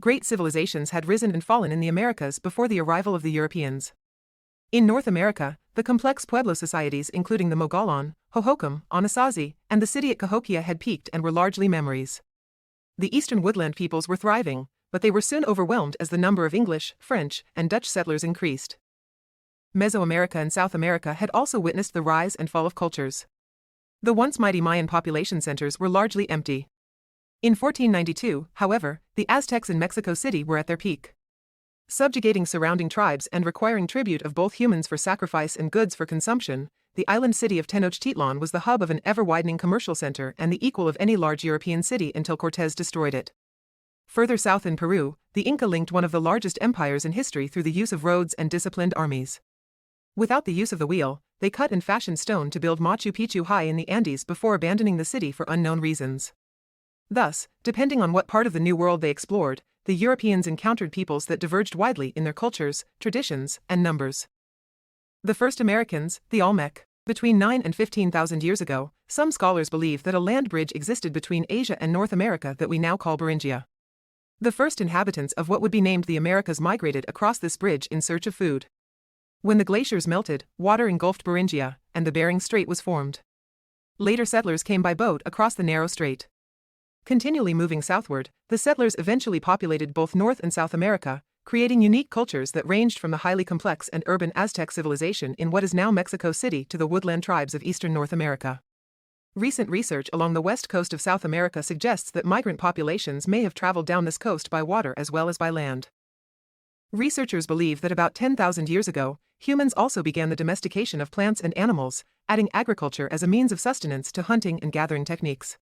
great civilizations had risen and fallen in the Americas before the arrival of the Europeans. In North America, the complex Pueblo societies including the Mogollon, Hohokam, Anasazi, and the city at Cahokia had peaked and were largely memories. The Eastern Woodland peoples were thriving, but they were soon overwhelmed as the number of English, French, and Dutch settlers increased. Mesoamerica and South America had also witnessed the rise and fall of cultures. The once mighty Mayan population centers were largely empty. In 1492, however, the Aztecs in Mexico City were at their peak. Subjugating surrounding tribes and requiring tribute of both humans for sacrifice and goods for consumption, the island city of Tenochtitlán was the hub of an ever-widening commercial center and the equal of any large European city until Cortés destroyed it. Further south in Peru, the Inca linked one of the largest empires in history through the use of roads and disciplined armies. Without the use of the wheel, they cut and fashioned stone to build Machu Picchu high in the Andes before abandoning the city for unknown reasons. Thus, depending on what part of the New World they explored, the Europeans encountered peoples that diverged widely in their cultures, traditions, and numbers. The first Americans, the Olmec. Between 9 and 15,000 years ago, some scholars believe that a land bridge existed between Asia and North America that we now call Beringia. The first inhabitants of what would be named the Americas migrated across this bridge in search of food. When the glaciers melted, water engulfed Beringia, and the Bering Strait was formed. Later settlers came by boat across the narrow strait. Continually moving southward, the settlers eventually populated both North and South America, creating unique cultures that ranged from the highly complex and urban Aztec civilization in what is now Mexico City to the woodland tribes of eastern North America. Recent research along the west coast of South America suggests that migrant populations may have traveled down this coast by water as well as by land. Researchers believe that about 10,000 years ago, humans also began the domestication of plants and animals, adding agriculture as a means of sustenance to hunting and gathering techniques.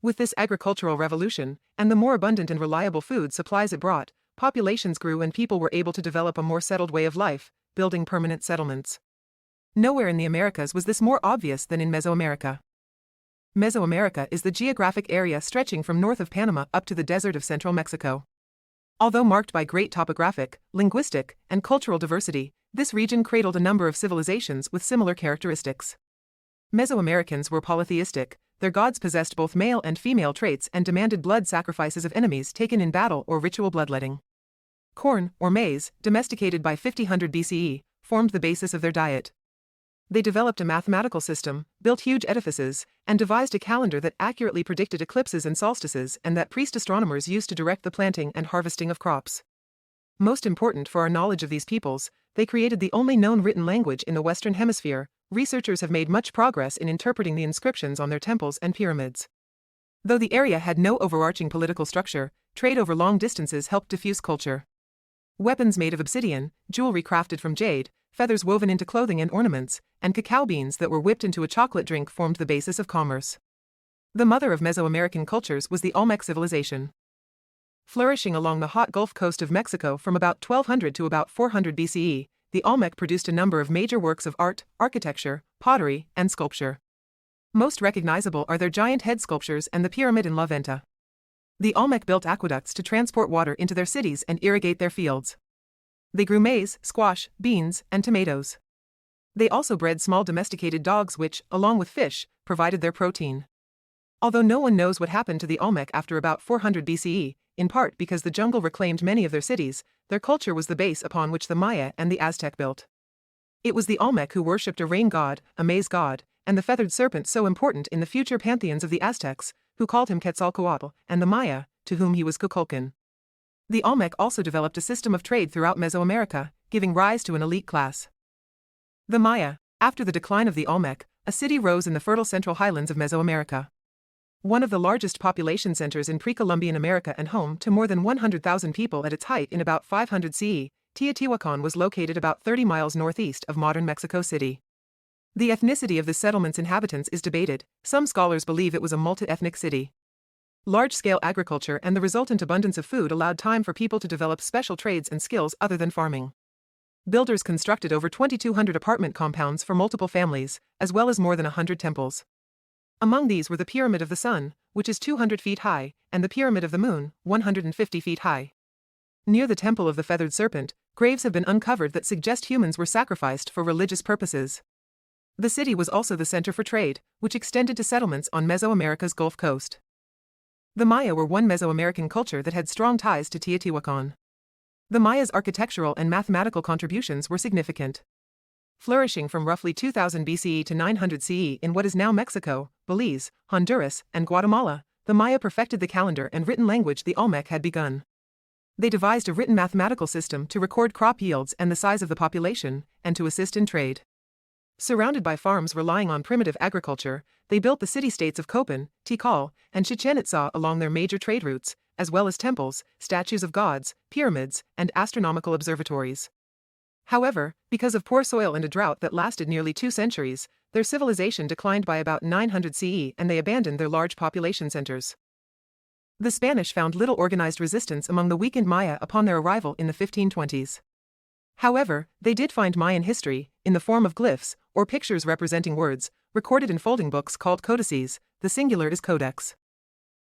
With this agricultural revolution, and the more abundant and reliable food supplies it brought, populations grew and people were able to develop a more settled way of life, building permanent settlements. Nowhere in the Americas was this more obvious than in Mesoamerica. Mesoamerica is the geographic area stretching from north of Panama up to the desert of central Mexico. Although marked by great topographic, linguistic, and cultural diversity, this region cradled a number of civilizations with similar characteristics. Mesoamericans were polytheistic. Their gods possessed both male and female traits and demanded blood sacrifices of enemies taken in battle or ritual bloodletting. Corn, or maize, domesticated by 5000 BCE, formed the basis of their diet. They developed a mathematical system, built huge edifices, and devised a calendar that accurately predicted eclipses and solstices and that priest astronomers used to direct the planting and harvesting of crops. Most important for our knowledge of these peoples, they created the only known written language in the Western Hemisphere. Researchers have made much progress in interpreting the inscriptions on their temples and pyramids. Though the area had no overarching political structure, trade over long distances helped diffuse culture. Weapons made of obsidian, jewelry crafted from jade, feathers woven into clothing and ornaments, and cacao beans that were whipped into a chocolate drink formed the basis of commerce. The mother of Mesoamerican cultures was the Olmec civilization. Flourishing along the hot Gulf Coast of Mexico from about 1200 to about 400 BCE, the Olmec produced a number of major works of art, architecture, pottery, and sculpture. Most recognizable are their giant head sculptures and the pyramid in La Venta. The Olmec built aqueducts to transport water into their cities and irrigate their fields. They grew maize, squash, beans, and tomatoes. They also bred small domesticated dogs which, along with fish, provided their protein. Although no one knows what happened to the Olmec after about 400 BCE, in part because the jungle reclaimed many of their cities, their culture was the base upon which the Maya and the Aztec built. It was the Olmec who worshipped a rain god, a maize god, and the feathered serpent so important in the future pantheons of the Aztecs, who called him Quetzalcoatl, and the Maya, to whom he was Kukulkan. The Olmec also developed a system of trade throughout Mesoamerica, giving rise to an elite class. The Maya. After the decline of the Olmec, a city rose in the fertile central highlands of Mesoamerica. One of the largest population centers in pre-Columbian America and home to more than 100,000 people at its height in about 500 CE, Teotihuacan was located about 30 miles northeast of modern Mexico City. The ethnicity of the settlement's inhabitants is debated. Some scholars believe it was a multi-ethnic city. Large-scale agriculture and the resultant abundance of food allowed time for people to develop special trades and skills other than farming. Builders constructed over 2,200 apartment compounds for multiple families, as well as more than 100 temples. Among these were the Pyramid of the Sun, which is 200 feet high, and the Pyramid of the Moon, 150 feet high. Near the Temple of the Feathered Serpent, graves have been uncovered that suggest humans were sacrificed for religious purposes. The city was also the center for trade, which extended to settlements on Mesoamerica's Gulf Coast. The Maya were one Mesoamerican culture that had strong ties to Teotihuacan. The Maya's architectural and mathematical contributions were significant. Flourishing from roughly 2000 BCE to 900 CE in what is now Mexico, Belize, Honduras, and Guatemala, the Maya perfected the calendar and written language the Olmec had begun. They devised a written mathematical system to record crop yields and the size of the population, and to assist in trade. Surrounded by farms relying on primitive agriculture, they built the city-states of Copan, Tikal, and Chichen Itza along their major trade routes, as well as temples, statues of gods, pyramids, and astronomical observatories. However, because of poor soil and a drought that lasted nearly 2 centuries, their civilization declined by about 900 CE and they abandoned their large population centers. The Spanish found little organized resistance among the weakened Maya upon their arrival in the 1520s. However, they did find Mayan history, in the form of glyphs, or pictures representing words, recorded in folding books called codices, the singular is codex.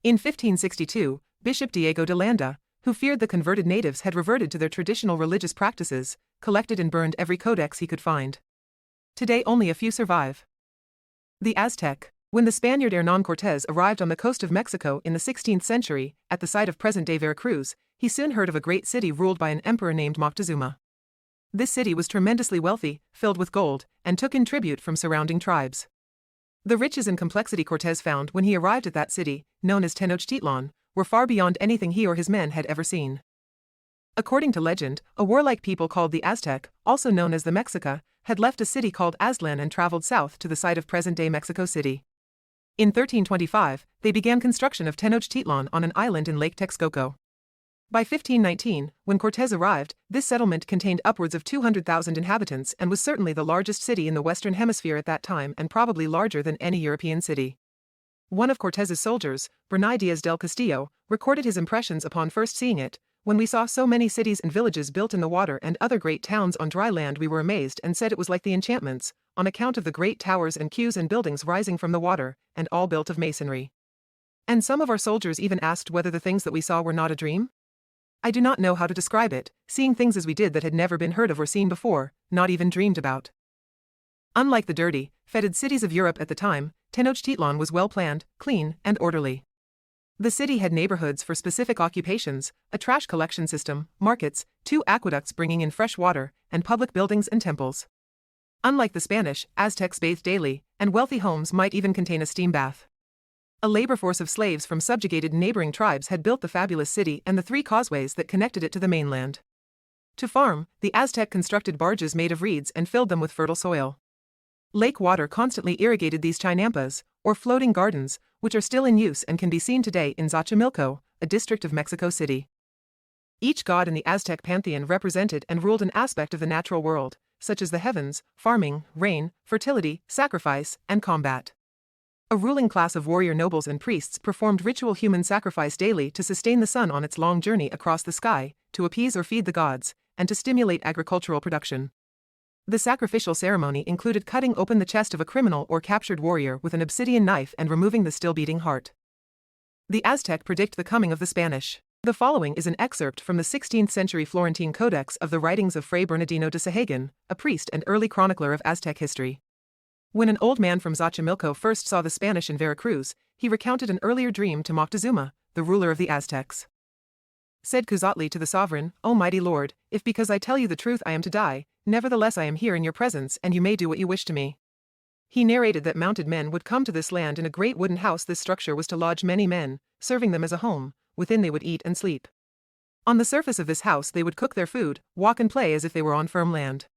In 1562, Bishop Diego de Landa, who feared the converted natives had reverted to their traditional religious practices, collected and burned every codex he could find. Today only a few survive. The Aztec. When the Spaniard Hernán Cortés arrived on the coast of Mexico in the 16th century, at the site of present-day Veracruz, he soon heard of a great city ruled by an emperor named Moctezuma. This city was tremendously wealthy, filled with gold, and took in tribute from surrounding tribes. The riches and complexity Cortés found when he arrived at that city, known as Tenochtitlán, were far beyond anything he or his men had ever seen. According to legend, a warlike people called the Aztec, also known as the Mexica, had left a city called Aztlán and traveled south to the site of present-day Mexico City. In 1325, they began construction of Tenochtitlán on an island in Lake Texcoco. By 1519, when Cortés arrived, this settlement contained upwards of 200,000 inhabitants and was certainly the largest city in the Western Hemisphere at that time and probably larger than any European city. One of Cortés's soldiers, Bernay Díaz del Castillo, recorded his impressions upon first seeing it. When we saw so many cities and villages built in the water and other great towns on dry land, we were amazed and said it was like the enchantments, on account of the great towers and quays and buildings rising from the water, and all built of masonry. And some of our soldiers even asked whether the things that we saw were not a dream? I do not know how to describe it, seeing things as we did that had never been heard of or seen before, not even dreamed about. Unlike the dirty, fetid cities of Europe at the time, Tenochtitlan was well planned, clean, and orderly. The city had neighborhoods for specific occupations, a trash collection system, markets, 2 aqueducts bringing in fresh water, and public buildings and temples. Unlike the Spanish, Aztecs bathed daily, and wealthy homes might even contain a steam bath. A labor force of slaves from subjugated neighboring tribes had built the fabulous city and the 3 causeways that connected it to the mainland. To farm, the Aztec constructed barges made of reeds and filled them with fertile soil. Lake water constantly irrigated these chinampas, or floating gardens, which are still in use and can be seen today in Xochimilco, a district of Mexico City. Each god in the Aztec pantheon represented and ruled an aspect of the natural world, such as the heavens, farming, rain, fertility, sacrifice, and combat. A ruling class of warrior nobles and priests performed ritual human sacrifice daily to sustain the sun on its long journey across the sky, to appease or feed the gods, and to stimulate agricultural production. The sacrificial ceremony included cutting open the chest of a criminal or captured warrior with an obsidian knife and removing the still-beating heart. The Aztec predict the coming of the Spanish. The following is an excerpt from the 16th-century Florentine Codex of the writings of Fray Bernardino de Sahagun, a priest and early chronicler of Aztec history. When an old man from Xochimilco first saw the Spanish in Veracruz, he recounted an earlier dream to Moctezuma, the ruler of the Aztecs. Said Cuzatli to the sovereign, "O mighty lord, if because I tell you the truth I am to die, nevertheless I am here in your presence and you may do what you wish to me." He narrated that mounted men would come to this land in a great wooden house. This structure was to lodge many men, serving them as a home. Within they would eat and sleep. On the surface of this house they would cook their food, walk and play as if they were on firm land.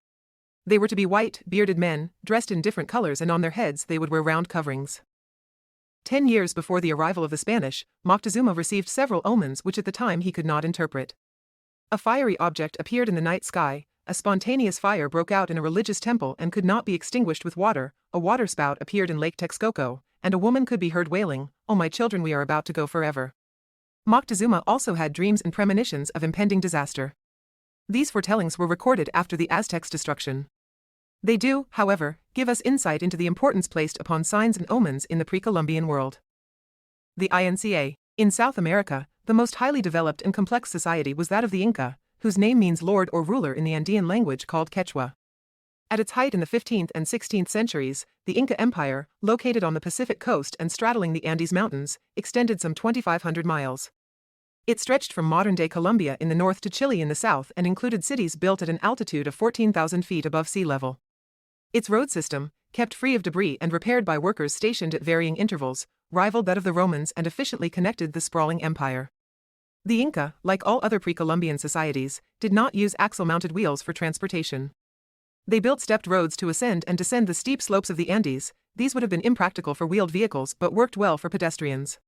They were to be white, bearded men, dressed in different colors, and on their heads they would wear round coverings. 10 years before the arrival of the Spanish, Moctezuma received several omens which at the time he could not interpret. A fiery object appeared in the night sky, a spontaneous fire broke out in a religious temple and could not be extinguished with water, a waterspout appeared in Lake Texcoco, and a woman could be heard wailing, "Oh my children, we are about to go forever." Moctezuma also had dreams and premonitions of impending disaster. These foretellings were recorded after the Aztecs' destruction. They do, however, give us insight into the importance placed upon signs and omens in the pre-Columbian world. The Inca. In South America, the most highly developed and complex society was that of the Inca, whose name means lord or ruler in the Andean language called Quechua. At its height in the 15th and 16th centuries, the Inca Empire, located on the Pacific coast and straddling the Andes Mountains, extended some 2,500 miles. It stretched from modern-day Colombia in the north to Chile in the south and included cities built at an altitude of 14,000 feet above sea level. Its road system, kept free of debris and repaired by workers stationed at varying intervals, rivaled that of the Romans and efficiently connected the sprawling empire. The Inca, like all other pre-Columbian societies, did not use axle-mounted wheels for transportation. They built stepped roads to ascend and descend the steep slopes of the Andes. These would have been impractical for wheeled vehicles but worked well for pedestrians.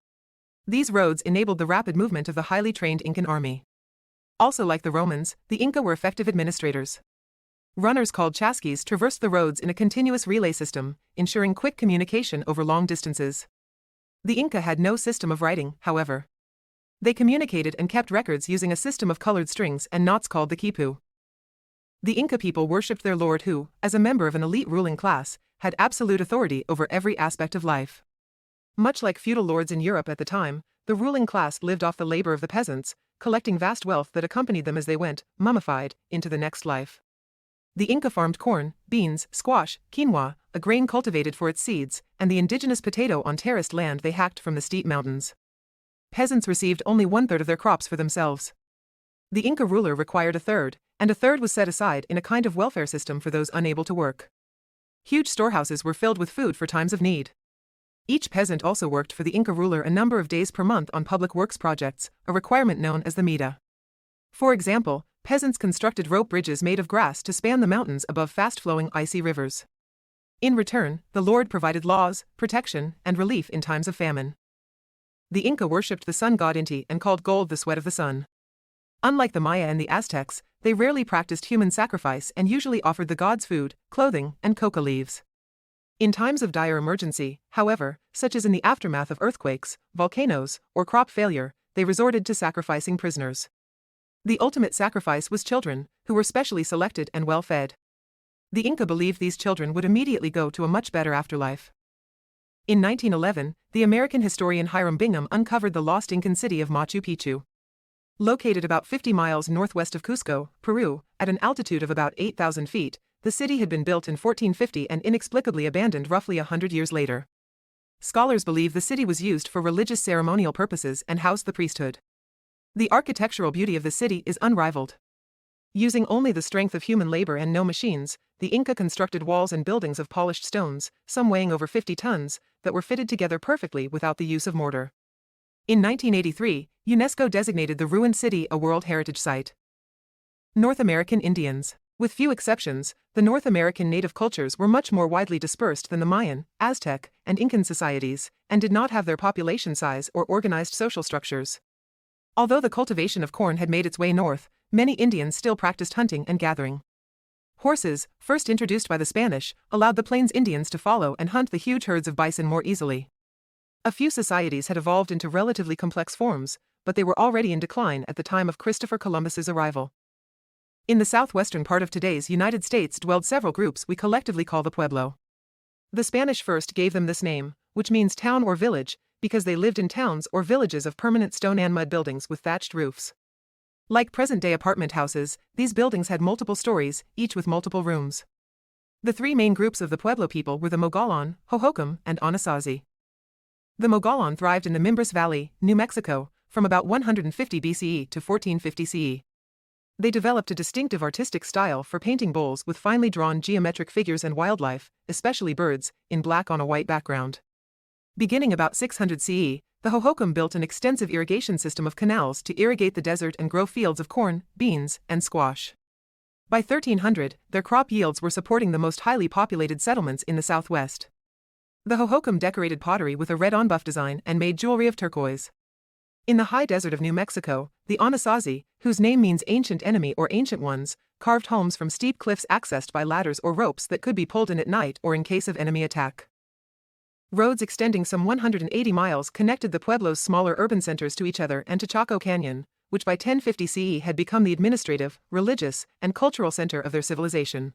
These roads enabled the rapid movement of the highly trained Incan army. Also like the Romans, the Inca were effective administrators. Runners called chasquis traversed the roads in a continuous relay system, ensuring quick communication over long distances. The Inca had no system of writing, however. They communicated and kept records using a system of colored strings and knots called the quipu. The Inca people worshipped their lord who, as a member of an elite ruling class, had absolute authority over every aspect of life. Much like feudal lords in Europe at the time, the ruling class lived off the labor of the peasants, collecting vast wealth that accompanied them as they went, mummified, into the next life. The Inca farmed corn, beans, squash, quinoa, a grain cultivated for its seeds, and the indigenous potato on terraced land they hacked from the steep mountains. Peasants received only 1/3 of their crops for themselves. The Inca ruler required 1/3, and 1/3 was set aside in a kind of welfare system for those unable to work. Huge storehouses were filled with food for times of need. Each peasant also worked for the Inca ruler a number of days per month on public works projects, a requirement known as the mita. For example, peasants constructed rope bridges made of grass to span the mountains above fast-flowing icy rivers. In return, the lord provided laws, protection, and relief in times of famine. The Inca worshipped the sun god Inti and called gold the sweat of the sun. Unlike the Maya and the Aztecs, they rarely practiced human sacrifice and usually offered the gods food, clothing, and coca leaves. In times of dire emergency, however, such as in the aftermath of earthquakes, volcanoes, or crop failure, they resorted to sacrificing prisoners. The ultimate sacrifice was children, who were specially selected and well-fed. The Inca believed these children would immediately go to a much better afterlife. In 1911, the American historian Hiram Bingham uncovered the lost Incan city of Machu Picchu. Located about 50 miles northwest of Cusco, Peru, at an altitude of about 8,000 feet, the city had been built in 1450 and inexplicably abandoned roughly 100 years later. Scholars believe the city was used for religious ceremonial purposes and housed the priesthood. The architectural beauty of the city is unrivaled. Using only the strength of human labor and no machines, the Inca constructed walls and buildings of polished stones, some weighing over 50 tons, that were fitted together perfectly without the use of mortar. In 1983, UNESCO designated the ruined city a World Heritage Site. North American Indians. With few exceptions, the North American native cultures were much more widely dispersed than the Mayan, Aztec, and Incan societies, and did not have their population size or organized social structures. Although the cultivation of corn had made its way north, many Indians still practiced hunting and gathering. Horses, first introduced by the Spanish, allowed the Plains Indians to follow and hunt the huge herds of bison more easily. A few societies had evolved into relatively complex forms, but they were already in decline at the time of Christopher Columbus's arrival. In the southwestern part of today's United States dwelled several groups we collectively call the Pueblo. The Spanish first gave them this name, which means town or village, because they lived in towns or villages of permanent stone and mud buildings with thatched roofs. Like present-day apartment houses, these buildings had multiple stories, each with multiple rooms. The three main groups of the Pueblo people were the Mogollon, Hohokam, and Anasazi. The Mogollon thrived in the Mimbres Valley, New Mexico, from about 150 BCE to 1450 CE. They developed a distinctive artistic style for painting bowls with finely drawn geometric figures and wildlife, especially birds, in black on a white background. Beginning about 600 CE, the Hohokam built an extensive irrigation system of canals to irrigate the desert and grow fields of corn, beans, and squash. By 1300, their crop yields were supporting the most highly populated settlements in the southwest. The Hohokam decorated pottery with a red-on buff design and made jewelry of turquoise. In the high desert of New Mexico, the Anasazi, whose name means ancient enemy or ancient ones, carved homes from steep cliffs accessed by ladders or ropes that could be pulled in at night or in case of enemy attack. Roads extending some 180 miles connected the Pueblo's smaller urban centers to each other and to Chaco Canyon, which by 1050 CE had become the administrative, religious, and cultural center of their civilization.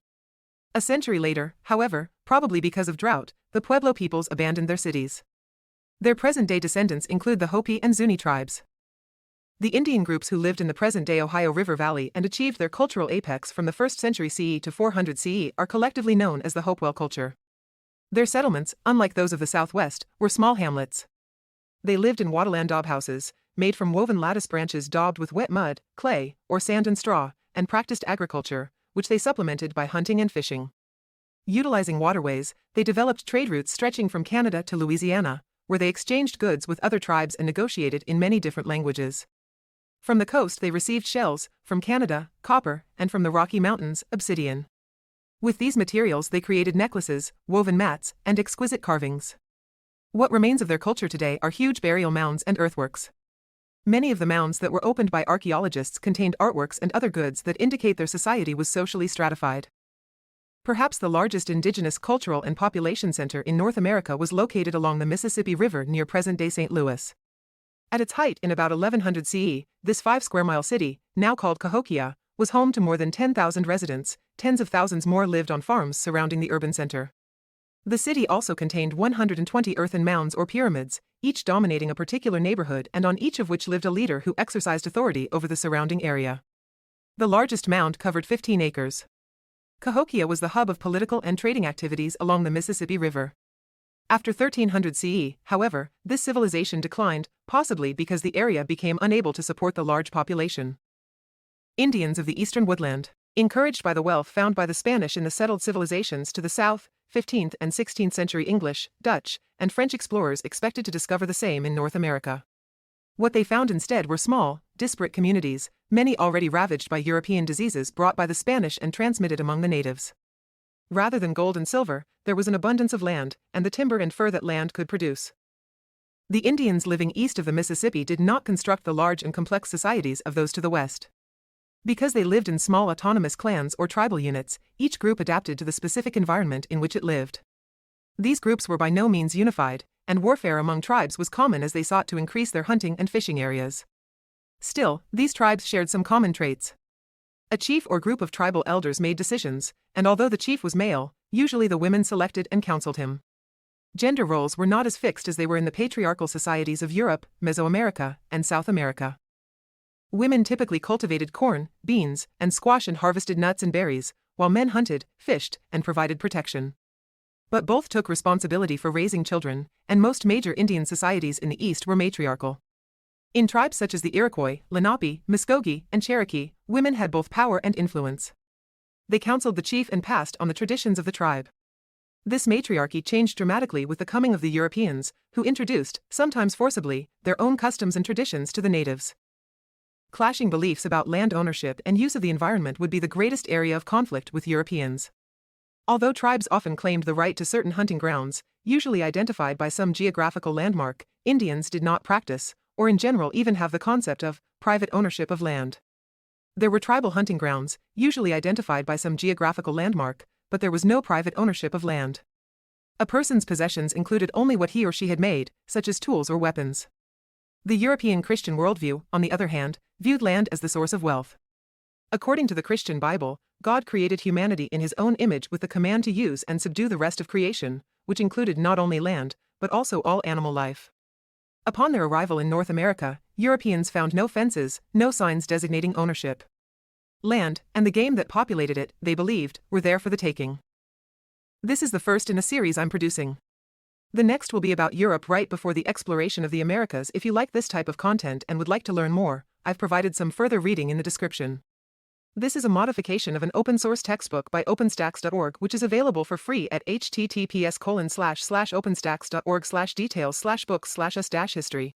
A century later, however, probably because of drought, the Pueblo peoples abandoned their cities. Their present-day descendants include the Hopi and Zuni tribes. The Indian groups who lived in the present-day Ohio River Valley and achieved their cultural apex from the 1st century CE to 400 CE are collectively known as the Hopewell culture. Their settlements, unlike those of the Southwest, were small hamlets. They lived in wattleland daub houses, made from woven lattice branches daubed with wet mud, clay, or sand and straw, and practiced agriculture, which they supplemented by hunting and fishing. Utilizing waterways, they developed trade routes stretching from Canada to Louisiana, where they exchanged goods with other tribes and negotiated in many different languages. From the coast they received shells, from Canada, copper, and from the Rocky Mountains, obsidian. With these materials they created necklaces, woven mats, and exquisite carvings. What remains of their culture today are huge burial mounds and earthworks. Many of the mounds that were opened by archaeologists contained artworks and other goods that indicate their society was socially stratified. Perhaps the largest indigenous cultural and population center in North America was located along the Mississippi River near present-day St. Louis. At its height in about 1100 CE, this 5-square-mile city, now called Cahokia, was home to more than 10,000 residents. Tens of thousands more lived on farms surrounding the urban center. The city also contained 120 earthen mounds or pyramids, each dominating a particular neighborhood and on each of which lived a leader who exercised authority over the surrounding area. The largest mound covered 15 acres. Cahokia was the hub of political and trading activities along the Mississippi River. After 1300 CE, however, this civilization declined, possibly because the area became unable to support the large population. Indians of the Eastern Woodland, encouraged by the wealth found by the Spanish in the settled civilizations to the south, 15th and 16th century English, Dutch, and French explorers expected to discover the same in North America. What they found instead were small, disparate communities, many already ravaged by European diseases brought by the Spanish and transmitted among the natives. Rather than gold and silver, there was an abundance of land, and the timber and fur that land could produce. The Indians living east of the Mississippi did not construct the large and complex societies of those to the west. Because they lived in small autonomous clans or tribal units, each group adapted to the specific environment in which it lived. These groups were by no means unified, and warfare among tribes was common as they sought to increase their hunting and fishing areas. Still, these tribes shared some common traits. A chief or group of tribal elders made decisions, and although the chief was male, usually the women selected and counseled him. Gender roles were not as fixed as they were in the patriarchal societies of Europe, Mesoamerica, and South America. Women typically cultivated corn, beans, and squash and harvested nuts and berries, while men hunted, fished, and provided protection. But both took responsibility for raising children, and most major Indian societies in the East were matriarchal. In tribes such as the Iroquois, Lenape, Muskogee, and Cherokee, women had both power and influence. They counseled the chief and passed on the traditions of the tribe. This matriarchy changed dramatically with the coming of the Europeans, who introduced, sometimes forcibly, their own customs and traditions to the natives. Clashing beliefs about land ownership and use of the environment would be the greatest area of conflict with Europeans. Although tribes often claimed the right to certain hunting grounds, usually identified by some geographical landmark, Indians did not practice, or in general even have the concept of private ownership of land. There were tribal hunting grounds, usually identified by some geographical landmark, but there was no private ownership of land. A person's possessions included only what he or she had made, such as tools or weapons. The European Christian worldview, on the other hand, viewed land as the source of wealth. According to the Christian Bible, God created humanity in his own image with the command to use and subdue the rest of creation, which included not only land, but also all animal life. Upon their arrival in North America, Europeans found no fences, no signs designating ownership. Land, and the game that populated it, they believed, were there for the taking. This is the first in a series I'm producing. The next will be about Europe right before the exploration of the Americas. If you like this type of content and would like to learn more, I've provided some further reading in the description. This is a modification of an open-source textbook by openstacks.org which is available for free at https://openstacks.org/details/books/us-history.